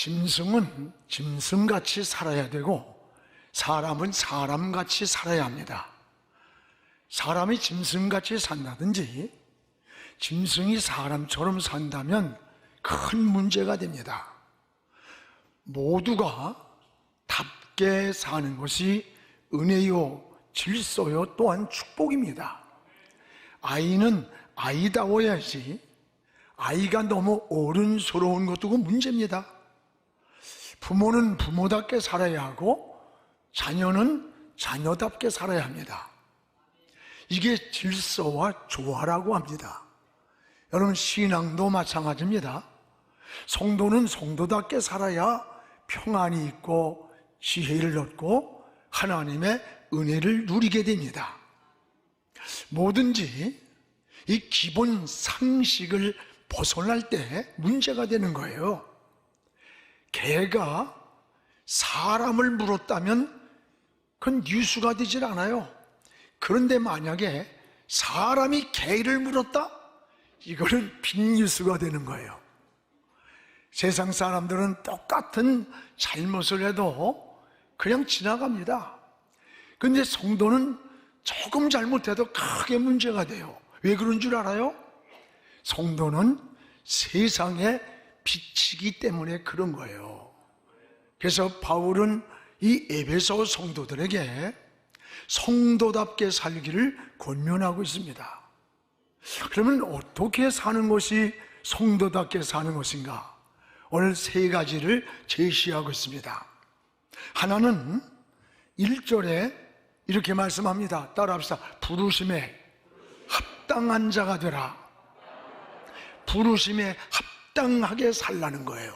짐승은 짐승같이 살아야 되고 사람은 사람같이 살아야 합니다. 사람이 짐승같이 산다든지 짐승이 사람처럼 산다면 큰 문제가 됩니다. 모두가 답게 사는 것이 은혜요, 질서요, 또한 축복입니다. 아이는 아이다워야지 아이가 너무 어른스러운 것도 그 문제입니다. 부모는 부모답게 살아야 하고 자녀는 자녀답게 살아야 합니다. 이게 질서와 조화라고 합니다. 여러분, 신앙도 마찬가지입니다. 성도는 성도답게 살아야 평안이 있고 지혜를 얻고 하나님의 은혜를 누리게 됩니다. 뭐든지 이 기본 상식을 벗어날 때 문제가 되는 거예요. 개가 사람을 물었다면 그건 뉴스가 되질 않아요. 그런데 만약에 사람이 개를 물었다? 이거는 빅뉴스가 되는 거예요. 세상 사람들은 똑같은 잘못을 해도 그냥 지나갑니다. 근데 성도는 조금 잘못해도 크게 문제가 돼요. 왜 그런 줄 알아요? 성도는 세상의 빛이기 때문에 그런 거예요. 그래서 바울은 이 에베소 성도들에게 성도답게 살기를 권면하고 있습니다. 그러면 어떻게 사는 것이 성도답게 사는 것인가? 오늘 세 가지를 제시하고 있습니다. 하나는 1절에 이렇게 말씀합니다. 따라합시다. 부르심에 합당한 자가 되라. 부르심에 합당하게 살라는 거예요.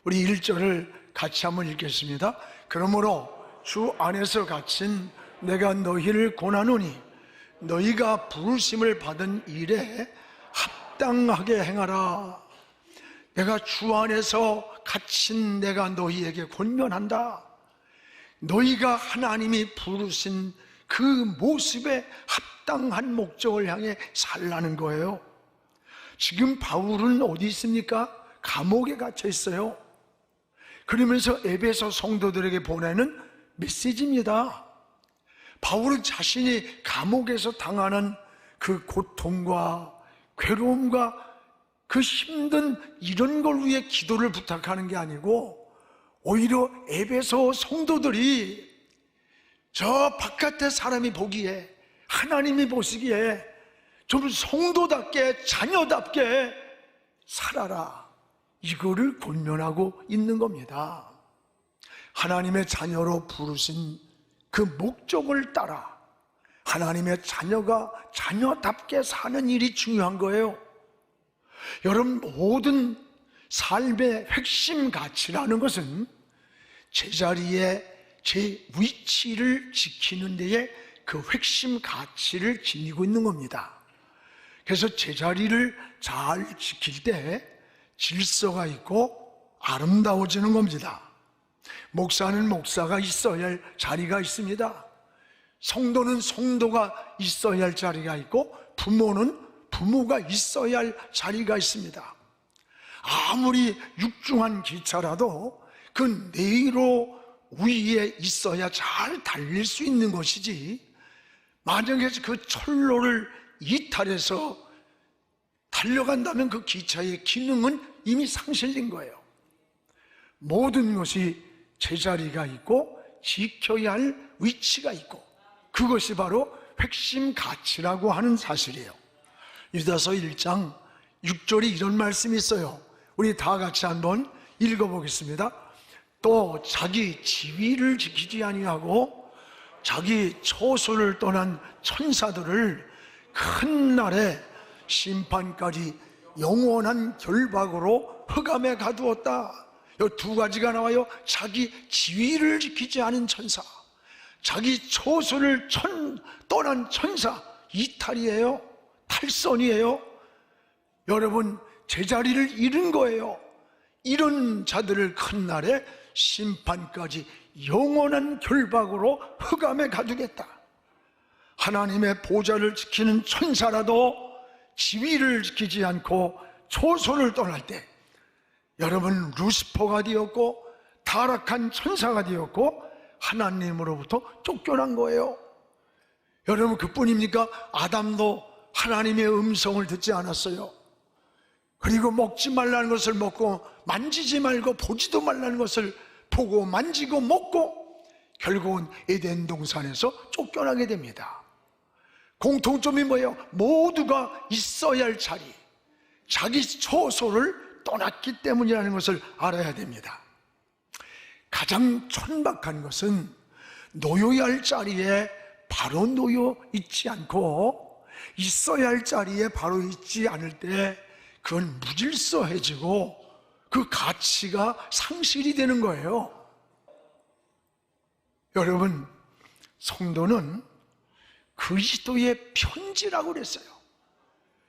우리 1절을 같이 한번 읽겠습니다. 그러므로 주 안에서 갇힌 내가 너희를 권하노니 너희가 부르심을 받은 일에 합당하게 행하라. 내가 주 안에서 갇힌 내가 너희에게 권면한다. 너희가 하나님이 부르신 그 모습에 합당한 목적을 향해 살라는 거예요. 지금 바울은 어디 있습니까? 감옥에 갇혀 있어요. 그러면서 에베소 성도들에게 보내는 메시지입니다. 바울은 자신이 감옥에서 당하는 그 고통과 괴로움과 그 힘든 이런 걸 위해 기도를 부탁하는 게 아니고 오히려 에베소 성도들이 저 바깥에 사람이 보기에 하나님이 보시기에 좀 성도답게 자녀답게 살아라, 이거를 권면하고 있는 겁니다. 하나님의 자녀로 부르신 그 목적을 따라 하나님의 자녀가 자녀답게 사는 일이 중요한 거예요. 여러분, 모든 삶의 핵심 가치라는 것은 제자리에 제 위치를 지키는 데에 그 핵심 가치를 지니고 있는 겁니다. 그래서 제자리를 잘 지킬 때 질서가 있고 아름다워지는 겁니다. 목사는 목사가 있어야 할 자리가 있습니다. 성도는 성도가 있어야 할 자리가 있고 부모는 부모가 있어야 할 자리가 있습니다. 아무리 육중한 기차라도 그 내로 위에 있어야 잘 달릴 수 있는 것이지, 만약에 그 철로를 이탈해서 달려간다면 그 기차의 기능은 이미 상실된 거예요. 모든 것이 제자리가 있고 지켜야 할 위치가 있고 그것이 바로 핵심 가치라고 하는 사실이에요. 유다서 1장 6절에 이런 말씀이 있어요. 우리 다 같이 한번 읽어보겠습니다. 또 자기 지위를 지키지 아니하고 자기 처소를 떠난 천사들을 큰 날에 심판까지 영원한 결박으로 흑암에 가두었다. 이 두 가지가 나와요. 자기 지위를 지키지 않은 천사, 자기 처소를 떠난 천사, 이탈이에요. 탈선이에요. 여러분, 제자리를 잃은 거예요. 이런 자들을 큰 날에 심판까지 영원한 결박으로 흑암에 가두겠다. 하나님의 보좌를 지키는 천사라도 지위를 지키지 않고 초소를 떠날 때 여러분, 루시퍼가 되었고 타락한 천사가 되었고 하나님으로부터 쫓겨난 거예요. 여러분, 그뿐입니까? 아담도 하나님의 음성을 듣지 않았어요. 그리고 먹지 말라는 것을 먹고 만지지 말고 보지도 말라는 것을 보고 만지고 먹고 결국은 에덴 동산에서 쫓겨나게 됩니다. 공통점이 뭐예요? 모두가 있어야 할 자리, 자기 처소를 떠났기 때문이라는 것을 알아야 됩니다. 가장 천박한 것은 놓여야 할 자리에 바로 놓여 있지 않고 있어야 할 자리에 바로 있지 않을 때 그건 무질서해지고 그 가치가 상실이 되는 거예요. 여러분, 성도는 그리스도의 편지라고 그랬어요.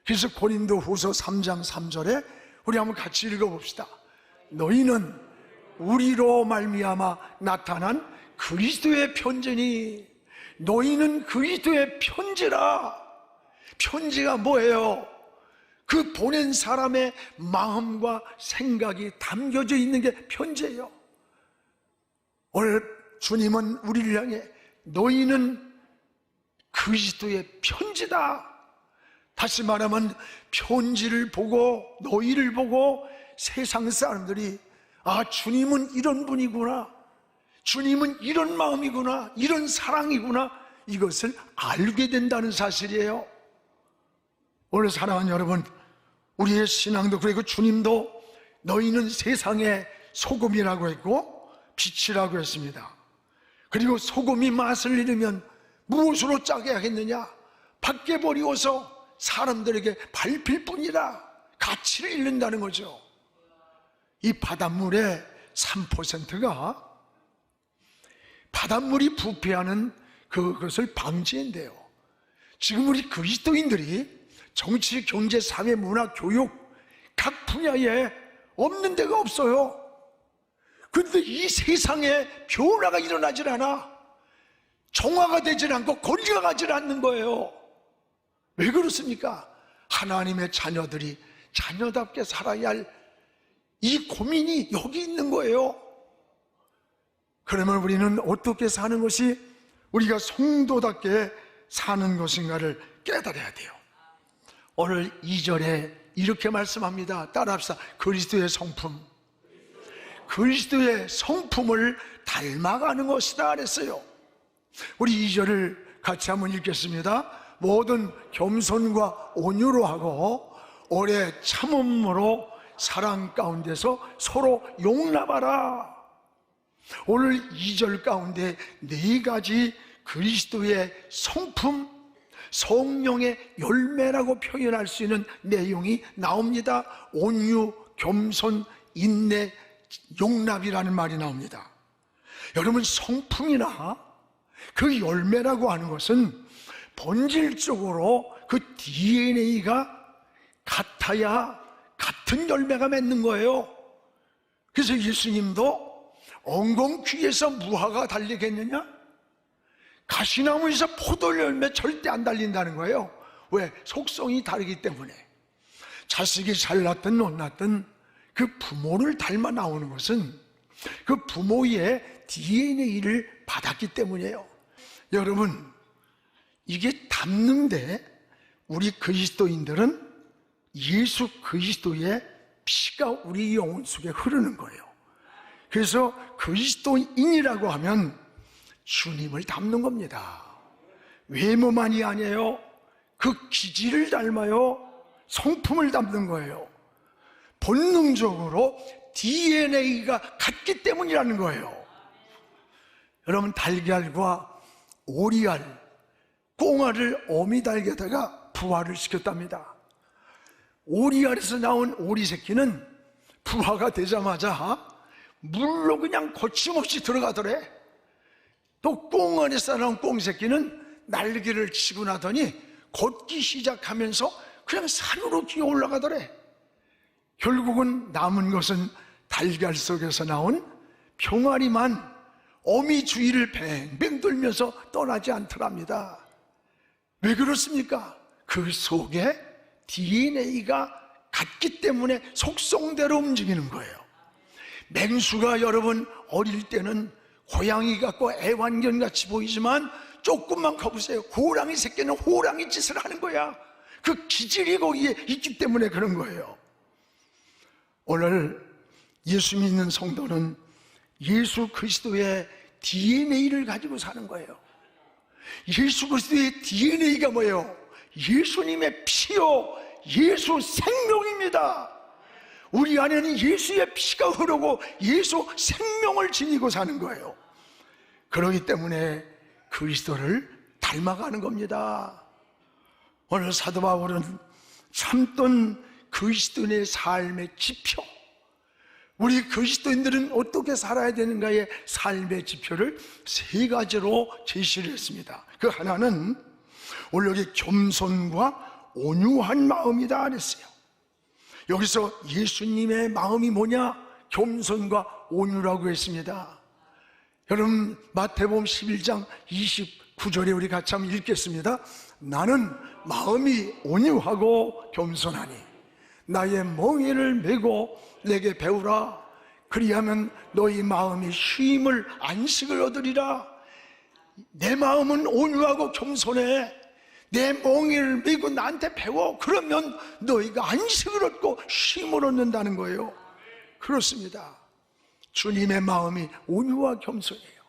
그래서 고린도후서 3장 3절에 우리 한번 같이 읽어봅시다. 너희는 우리로 말미암아 나타난 그리스도의 편지니, 너희는 그리스도의 편지라. 편지가 뭐예요? 그 보낸 사람의 마음과 생각이 담겨져 있는 게 편지예요. 오늘 주님은 우리를 향해 너희는 그리스도의 편지다. 다시 말하면 편지를 보고 너희를 보고 세상 사람들이 주님은 이런 분이구나, 주님은 이런 마음이구나, 이런 사랑이구나, 이것을 알게 된다는 사실이에요. 오늘 사랑하는 여러분, 우리의 신앙도 그리고 주님도 너희는 세상의 소금이라고 했고 빛이라고 했습니다. 그리고 소금이 맛을 잃으면 무엇으로 짜게 하겠느냐? 밖에 버리고서 사람들에게 밟힐 뿐이라 가치를 잃는다는 거죠. 이 바닷물의 3%가 바닷물이 부패하는 그것을 방지한대요. 지금 우리 그리스도인들이 정치, 경제, 사회, 문화, 교육 각 분야에 없는 데가 없어요. 그런데 이 세상에 변화가 일어나질 않아. 정화가 되질 않고 권리가 가질 않는 거예요. 왜 그렇습니까? 하나님의 자녀들이 자녀답게 살아야 할 이 고민이 여기 있는 거예요. 그러면 우리는 어떻게 사는 것이 우리가 성도답게 사는 것인가를 깨달아야 돼요. 오늘 2절에 이렇게 말씀합니다. 따라합시다. 그리스도의 성품, 그리스도의 성품을 닮아가는 것이다 그랬어요. 우리 2절을 같이 한번 읽겠습니다. 모든 겸손과 온유로 하고 오래 참음으로 사랑 가운데서 서로 용납하라. 오늘 2절 가운데 4가지 그리스도의 성품, 성령의 열매라고 표현할 수 있는 내용이 나옵니다. 온유, 겸손, 인내, 용납이라는 말이 나옵니다. 여러분, 성품이나 그 열매라고 하는 것은 본질적으로 그 DNA가 같아야 같은 열매가 맺는 거예요. 그래서 예수님도 엉겅퀴에서 무화과가 달리겠느냐? 가시나무에서 포도 열매 절대 안 달린다는 거예요. 왜? 속성이 다르기 때문에. 자식이 잘났든 못났든 그 부모를 닮아 나오는 것은 그 부모의 DNA를 받았기 때문이에요. 여러분, 이게 닮는데 우리 그리스도인들은 예수 그리스도의 피가 우리 영혼 속에 흐르는 거예요. 그래서 그리스도인이라고 하면 주님을 닮는 겁니다. 외모만이 아니에요. 그 기질을 닮아요. 성품을 닮는 거예요. 본능적으로 DNA가 같기 때문이라는 거예요. 여러분, 달걀과 오리알, 꽁알을 어미달걀에다가 부화를 시켰답니다. 오리알에서 나온 오리 새끼는 부화가 되자마자 물로 그냥 거침없이 들어가더래. 또 꽁알에서 나온 꽁 새끼는 날개를 치고 나더니 걷기 시작하면서 그냥 산으로 기어 올라가더래. 결국은 남은 것은 달걀 속에서 나온 병아리만 어미 주위를 뱅뱅 돌면서 떠나지 않더랍니다. 왜 그렇습니까? 그 속에 DNA가 같기 때문에 속성대로 움직이는 거예요. 맹수가 여러분 어릴 때는 고양이 같고 애완견같이 보이지만 조금만 커보세요. 호랑이 새끼는 호랑이 짓을 하는 거야. 그 기질이 거기에 있기 때문에 그런 거예요. 오늘 예수 믿는 성도는 예수 그리스도의 DNA를 가지고 사는 거예요. 예수 그리스도의 DNA가 뭐예요? 예수님의 피요 예수 생명입니다. 우리 안에는 예수의 피가 흐르고 예수 생명을 지니고 사는 거예요. 그렇기 때문에 그리스도를 닮아가는 겁니다. 오늘 사도 바울은 참던 그리스도인의 삶의 지표, 우리 그리스도인들은 어떻게 살아야 되는가의 삶의 지표를 세 가지로 제시를 했습니다. 그 하나는 오늘 여기 겸손과 온유한 마음이다 그랬어요. 여기서 예수님의 마음이 뭐냐? 겸손과 온유라고 했습니다. 여러분 마태복음 11장 29절에 우리 같이 한번 읽겠습니다. 나는 마음이 온유하고 겸손하니 나의 멍에를 메고 내게 배우라. 그리하면 너희 마음이 쉼을 안식을 얻으리라. 내 마음은 온유하고 겸손해. 내 멍에를 메고 나한테 배워. 그러면 너희가 안식을 얻고 쉼을 얻는다는 거예요. 그렇습니다. 주님의 마음이 온유와 겸손이에요.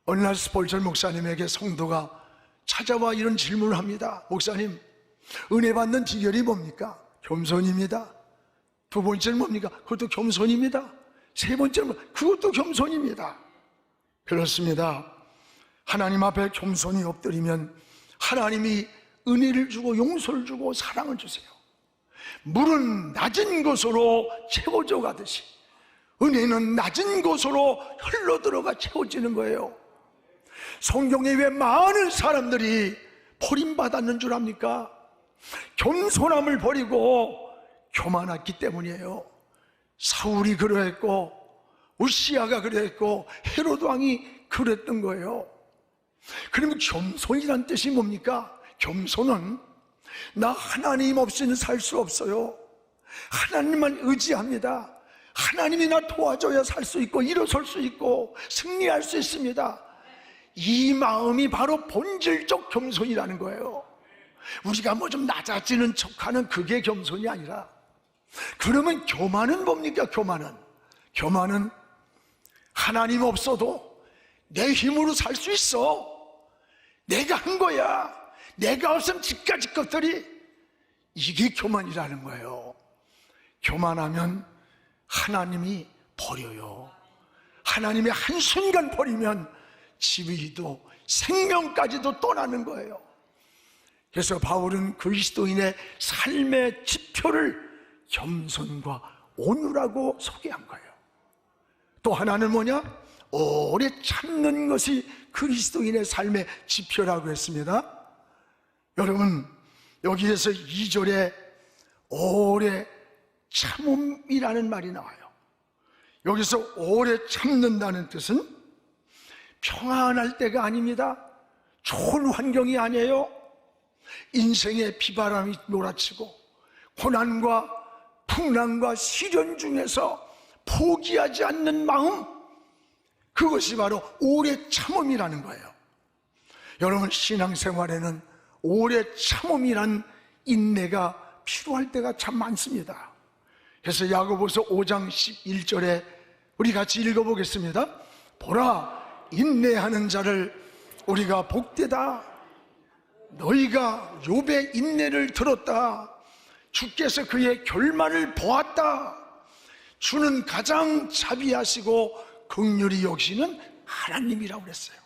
어느 날 스폴전 목사님에게 성도가 찾아와 이런 질문을 합니다. 목사님, 은혜 받는 비결이 뭡니까? 겸손입니다. 두 번째는 뭡니까? 그것도 겸손입니다. 세 번째는 그것도 겸손입니다. 그렇습니다. 하나님 앞에 겸손히 엎드리면 하나님이 은혜를 주고 용서를 주고 사랑을 주세요. 물은 낮은 곳으로 채워져 가듯이 은혜는 낮은 곳으로 흘러 들어가 채워지는 거예요. 성경에 왜 많은 사람들이 버림받았는 줄 압니까? 겸손함을 버리고 교만했기 때문이에요. 사울이 그러했고 우시아가 그랬고 헤롯 왕이 그랬던 거예요. 그러면 겸손이란 뜻이 뭡니까? 겸손은 나 하나님 없이는 살 수 없어요. 하나님만 의지합니다. 하나님이 나 도와줘야 살 수 있고 일어설 수 있고 승리할 수 있습니다. 이 마음이 바로 본질적 겸손이라는 거예요. 우리가 뭐 좀 낮아지는 척하는 그게 겸손이 아니라, 그러면 교만은 뭡니까? 교만은 하나님 없어도 내 힘으로 살 수 있어. 내가 한 거야. 내가 없으면 집까지 것들이, 이게 교만이라는 거예요. 교만하면 하나님이 버려요. 하나님이 한순간 버리면 지위도 생명까지도 떠나는 거예요. 그래서 바울은 그리스도인의 삶의 지표를 겸손과 온유라고 소개한 거예요. 또 하나는 뭐냐? 오래 참는 것이 그리스도인의 삶의 지표라고 했습니다. 여러분, 여기에서 2절에 오래 참음이라는 말이 나와요. 여기서 오래 참는다는 뜻은 평안할 때가 아닙니다. 좋은 환경이 아니에요. 인생의 비바람이 몰아치고 고난과 풍랑과 시련 중에서 포기하지 않는 마음, 그것이 바로 오래 참음이라는 거예요. 여러분, 신앙생활에는 오래 참음이란 인내가 필요할 때가 참 많습니다. 그래서 야고보서 5장 11절에 우리 같이 읽어보겠습니다. 보라, 인내하는 자를 우리가 복되다. 너희가 욥의 인내를 들었다. 주께서 그의 결말을 보았다. 주는 가장 자비하시고 긍휼히 여기시는 하나님이라고 그랬어요.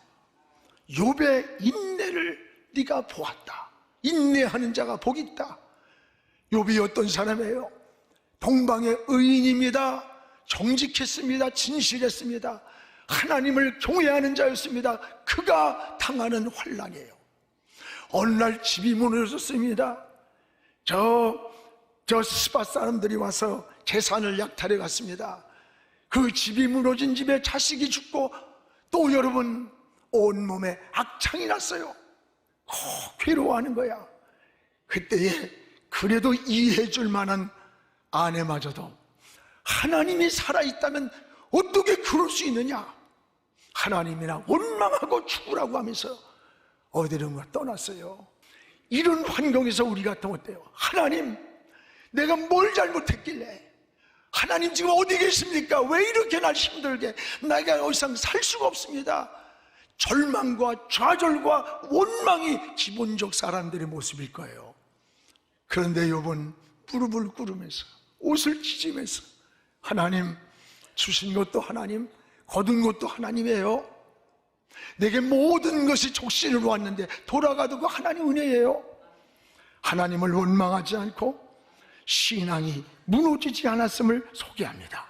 욥의 인내를 네가 보았다. 인내하는 자가 복이 있다. 욥이 어떤 사람이에요? 동방의 의인입니다. 정직했습니다. 진실했습니다. 하나님을 경외하는 자였습니다. 그가 당하는 환난이에요. 어느 날 집이 무너졌습니다. 저 스파 사람들이 와서 재산을 약탈해 갔습니다. 그 집이 무너진 집에 자식이 죽고 또 여러분 온몸에 악창이 났어요. 괴로워하는 거야. 그때에 그래도 이해해 줄 만한 아내마저도 하나님이 살아있다면 어떻게 그럴 수 있느냐, 하나님이나 원망하고 죽으라고 하면서 어디론가 떠났어요. 이런 환경에서 우리 같으면 어때요? 하나님, 내가 뭘 잘못했길래, 하나님 지금 어디 계십니까? 왜 이렇게 날 힘들게, 내가 더 이상 살 수가 없습니다. 절망과 좌절과 원망이 기본적 사람들의 모습일 거예요. 그런데 욥은 무릎을 꿇으면서 옷을 찢으면서, 하나님, 주신 것도 하나님, 거둔 것도 하나님이에요. 내게 모든 것이 족신으로 왔는데 돌아가도 그 하나님 은혜예요. 하나님을 원망하지 않고 신앙이 무너지지 않았음을 소개합니다.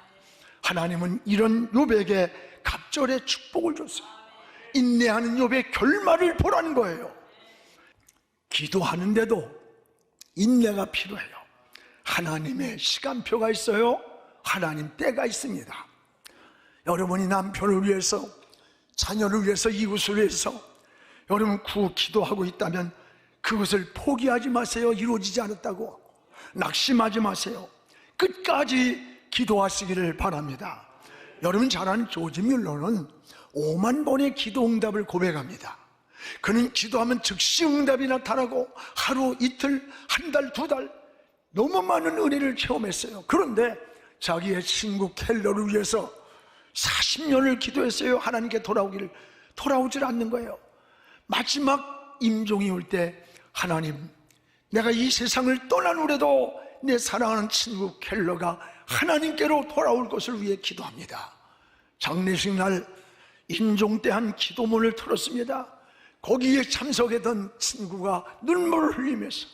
하나님은 이런 욥에게 갑절의 축복을 줬어요. 인내하는 욥의 결말을 보라는 거예요. 기도하는데도 인내가 필요해요. 하나님의 시간표가 있어요. 하나님 때가 있습니다. 여러분이 남편을 위해서, 자녀를 위해서, 이웃을 위해서 여러분 기도하고 있다면 그것을 포기하지 마세요. 이루어지지 않았다고 낙심하지 마세요. 끝까지 기도하시기를 바랍니다. 여러분 잘 아는 조지 뮬러는 5만 번의 기도 응답을 고백합니다. 그는 기도하면 즉시 응답이 나타나고 하루, 이틀, 한 달, 두 달 너무 많은 은혜를 체험했어요. 그런데 자기의 친구 켈러를 위해서 40년을 기도했어요. 하나님께 돌아오질 않는 거예요. 마지막 임종이 올 때, 하나님, 내가 이 세상을 떠난 후에도 내 사랑하는 친구 켈러가 하나님께로 돌아올 것을 위해 기도합니다. 장례식 날 임종 때 한 기도문을 들었습니다. 거기에 참석했던 친구가 눈물을 흘리면서,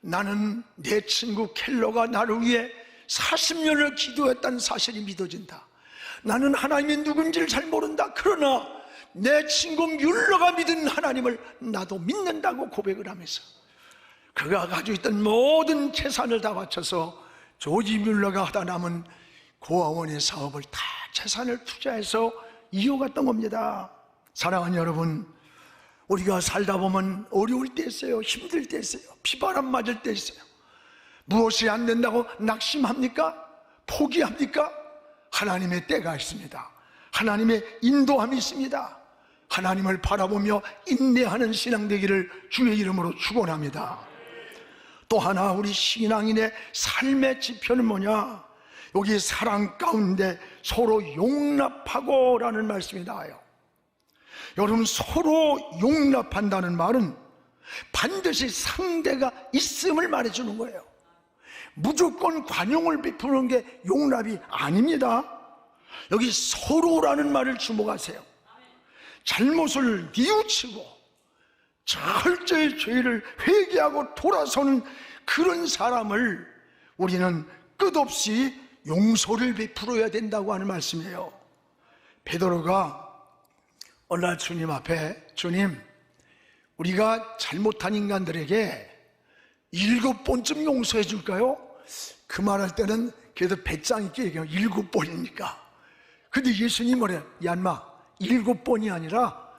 나는 내 친구 켈러가 나를 위해 40년을 기도했다는 사실이 믿어진다. 나는 하나님이 누군지를 잘 모른다. 그러나 내 친구 뮬러가 믿은 하나님을 나도 믿는다고 고백을 하면서 그가 가지고 있던 모든 재산을 다 바쳐서 조지 뮬러가 하다 남은 고아원의 사업을 다 재산을 투자해서 이어갔던 겁니다. 사랑하는 여러분, 우리가 살다 보면 어려울 때 있어요. 힘들 때 있어요. 비바람 맞을 때 있어요. 무엇이 안 된다고 낙심합니까? 포기합니까? 하나님의 때가 있습니다. 하나님의 인도함이 있습니다. 하나님을 바라보며 인내하는 신앙 되기를 주의 이름으로 축원합니다. 또 하나 우리 신앙인의 삶의 지표는 뭐냐? 여기 사랑 가운데 서로 용납하고 라는 말씀이 나와요. 여러분, 서로 용납한다는 말은 반드시 상대가 있음을 말해주는 거예요. 무조건 관용을 베푸는 게 용납이 아닙니다. 여기 서로라는 말을 주목하세요. 잘못을 뉘우치고 철저히 죄를 회개하고 돌아서는 그런 사람을 우리는 끝없이 용서를 베풀어야 된다고 하는 말씀이에요. 베드로가 어느 날 주님 앞에, 주님, 우리가 잘못한 인간들에게 7번쯤 용서해 줄까요? 그 말할 때는 그래도 배짱 있게 얘기해요. 7번이니까. 근데 예수님 뭐래요? 야 인마, 7번이 아니라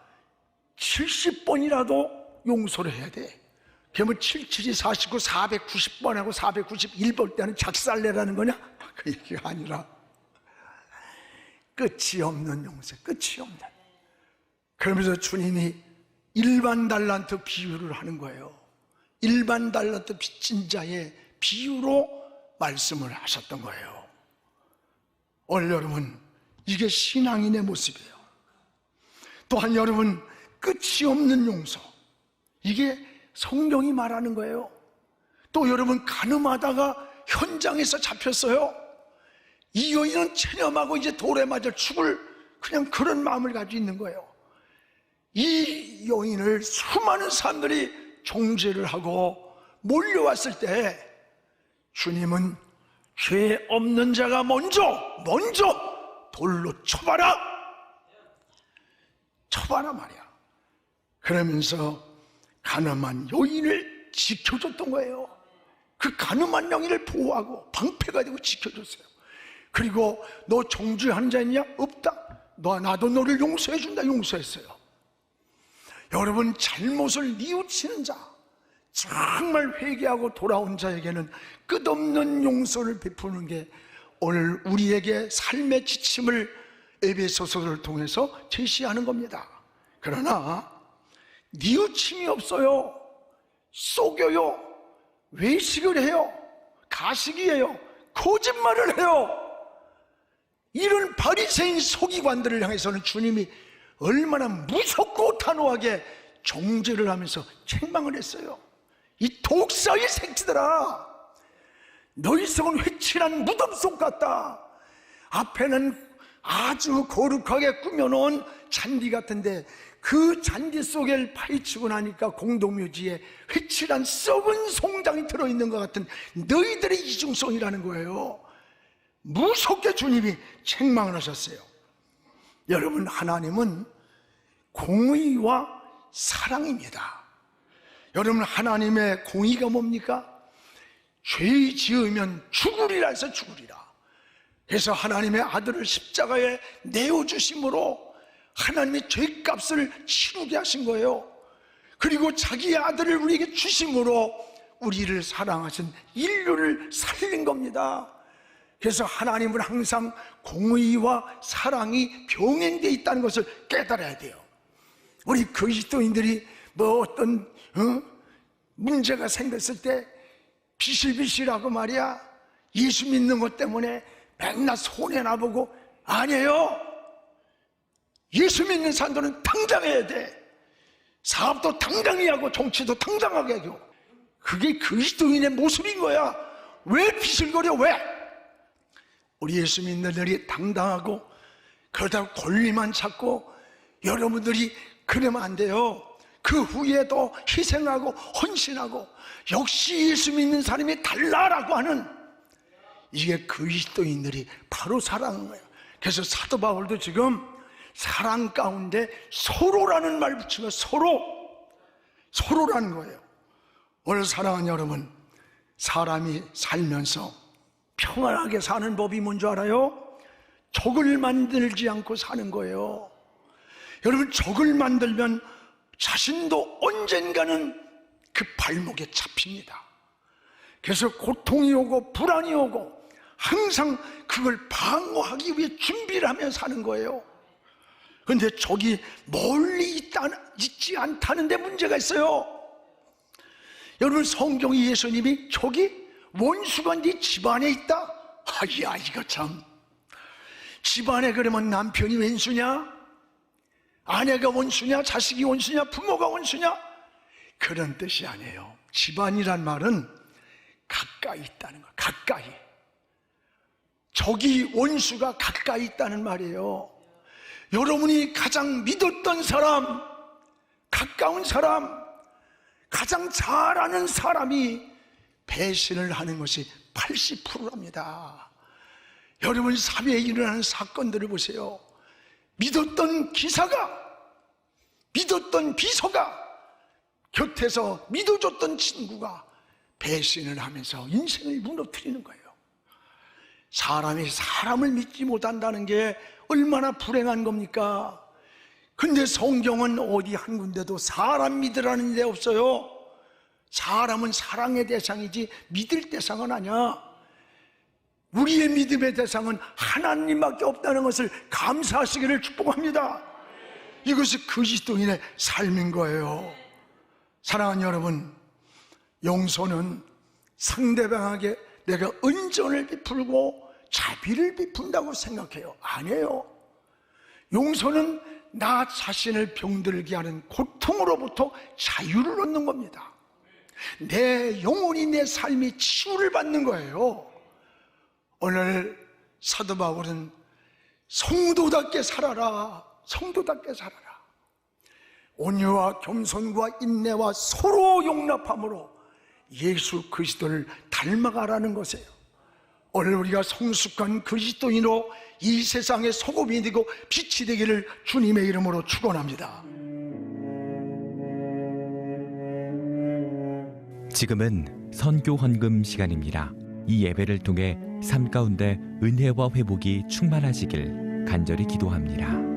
70번이라도 용서를 해야 돼. 그러면 77이 49, 490번하고 491번 때는 작살내라는 거냐? 그 얘기가 아니라 끝이 없는 용서, 끝이 없는. 그러면서 주님이 일반 달란트 비유를 하는 거예요. 일반 달란트 빚진 자의 비유로 말씀을 하셨던 거예요. 오늘 여러분, 이게 신앙인의 모습이에요. 또한 여러분, 끝이 없는 용서, 이게 성경이 말하는 거예요. 또 여러분, 간음하다가 현장에서 잡혔어요. 이 여인은 체념하고 이제 돌에 맞아 죽을 그냥 그런 마음을 가지고 있는 거예요. 이 여인을 수많은 사람들이 정죄를 하고 몰려왔을 때 주님은 죄 없는 자가 먼저 돌로 쳐봐라 말이야. 그러면서 간음한 여인을 지켜줬던 거예요. 그 간음한 여인을 보호하고 방패가 되고 지켜줬어요. 그리고 너 정죄한 자 있냐? 없다. 나도 너를 용서해준다. 용서했어요. 여러분, 잘못을 뉘우치는 자, 정말 회개하고 돌아온 자에게는 끝없는 용서를 베푸는 게 오늘 우리에게 삶의 지침을 에베소서를 통해서 제시하는 겁니다. 그러나 뉘우침이 없어요. 속여요. 외식을 해요. 가식이에요. 거짓말을 해요. 이런 바리새인 서기관들을 향해서는 주님이 얼마나 무섭고 단호하게 정죄를 하면서 책망을 했어요. 이 독사의 새끼들아, 너희 성은 회칠한 무덤 속 같다. 앞에는 아주 거룩하게 꾸며놓은 잔디 같은데 그 잔디 속에 파헤치고 나니까 공동묘지에 회칠한 썩은 송장이 들어있는 것 같은 너희들의 이중성이라는 거예요. 무섭게 주님이 책망을 하셨어요. 여러분, 하나님은 공의와 사랑입니다. 여러분, 하나님의 공의가 뭡니까? 죄 지으면 죽으리라 해서 죽으리라. 그래서 하나님의 아들을 십자가에 내어주심으로 하나님의 죄값을 치르게 하신 거예요. 그리고 자기의 아들을 우리에게 주심으로 우리를 사랑하신 인류를 살린 겁니다. 그래서 하나님은 항상 공의와 사랑이 병행되어 있다는 것을 깨달아야 돼요. 우리 그리스도인들이 뭐 어떤 문제가 생겼을 때 비실비실하고 말이야, 예수 믿는 것 때문에 맨날 손해나 보고, 아니에요. 예수 믿는 사람들은 당당해야 돼. 사업도 당당히 하고 정치도 당당하게 하고. 그게 그리스도인의 모습인 거야. 왜 비실거려? 왜? 우리 예수 믿는 들이 당당하고 그러다가 권리만 찾고, 여러분들이 그러면 안 돼요. 그 후에도 희생하고 헌신하고 역시 예수 믿는 사람이 달라라고 하는, 이게 그리스도인들이 바로 사랑인 거예요. 그래서 사도 바울도 지금 사랑 가운데 서로라는 말 붙이면 서로라는 거예요. 오늘 사랑하는 여러분, 사람이 살면서 평안하게 사는 법이 뭔지 알아요? 적을 만들지 않고 사는 거예요. 여러분, 적을 만들면 자신도 언젠가는 그 발목에 잡힙니다. 그래서 고통이 오고 불안이 오고 항상 그걸 방어하기 위해 준비를 하며 사는 거예요. 그런데 적이 멀리 있지 않다는 데 문제가 있어요. 여러분, 성경이 예수님이 적이 원수가 네 집안에 있다? 야, 이거 참, 집안에 그러면 남편이 원수냐? 아내가 원수냐? 자식이 원수냐? 부모가 원수냐? 그런 뜻이 아니에요. 집안이란 말은 가까이 있다는 거예요. 가까이. 적이, 원수가 가까이 있다는 말이에요. 여러분이 가장 믿었던 사람, 가까운 사람, 가장 잘 아는 사람이 배신을 하는 것이 80%랍니다. 여러분, 사회에 일어나는 사건들을 보세요. 믿었던 기사가, 믿었던 비서가, 곁에서 믿어줬던 친구가 배신을 하면서 인생을 무너뜨리는 거예요. 사람이 사람을 믿지 못한다는 게 얼마나 불행한 겁니까? 근데 성경은 어디 한 군데도 사람 믿으라는 데 없어요. 사람은 사랑의 대상이지 믿을 대상은 아니야. 우리의 믿음의 대상은 하나님밖에 없다는 것을 감사하시기를 축복합니다. 이것이 그리스도인의 삶인 거예요. 사랑하는 여러분, 용서는 상대방에게 내가 은전을 베풀고 자비를 베푼다고 생각해요. 아니에요. 용서는 나 자신을 병들게 하는 고통으로부터 자유를 얻는 겁니다. 내 영혼이, 내 삶이 치유를 받는 거예요. 오늘 사도 바울은 성도답게 살아라, 성도답게 살아라. 온유와 겸손과 인내와 서로 용납함으로 예수 그리스도를 닮아가라는 것이에요. 오늘 우리가 성숙한 그리스도인으로 이 세상의 소금이 되고 빛이 되기를 주님의 이름으로 축원합니다. 지금은 선교 헌금 시간입니다. 이 예배를 통해 삶 가운데 은혜와 회복이 충만하시길 간절히 기도합니다.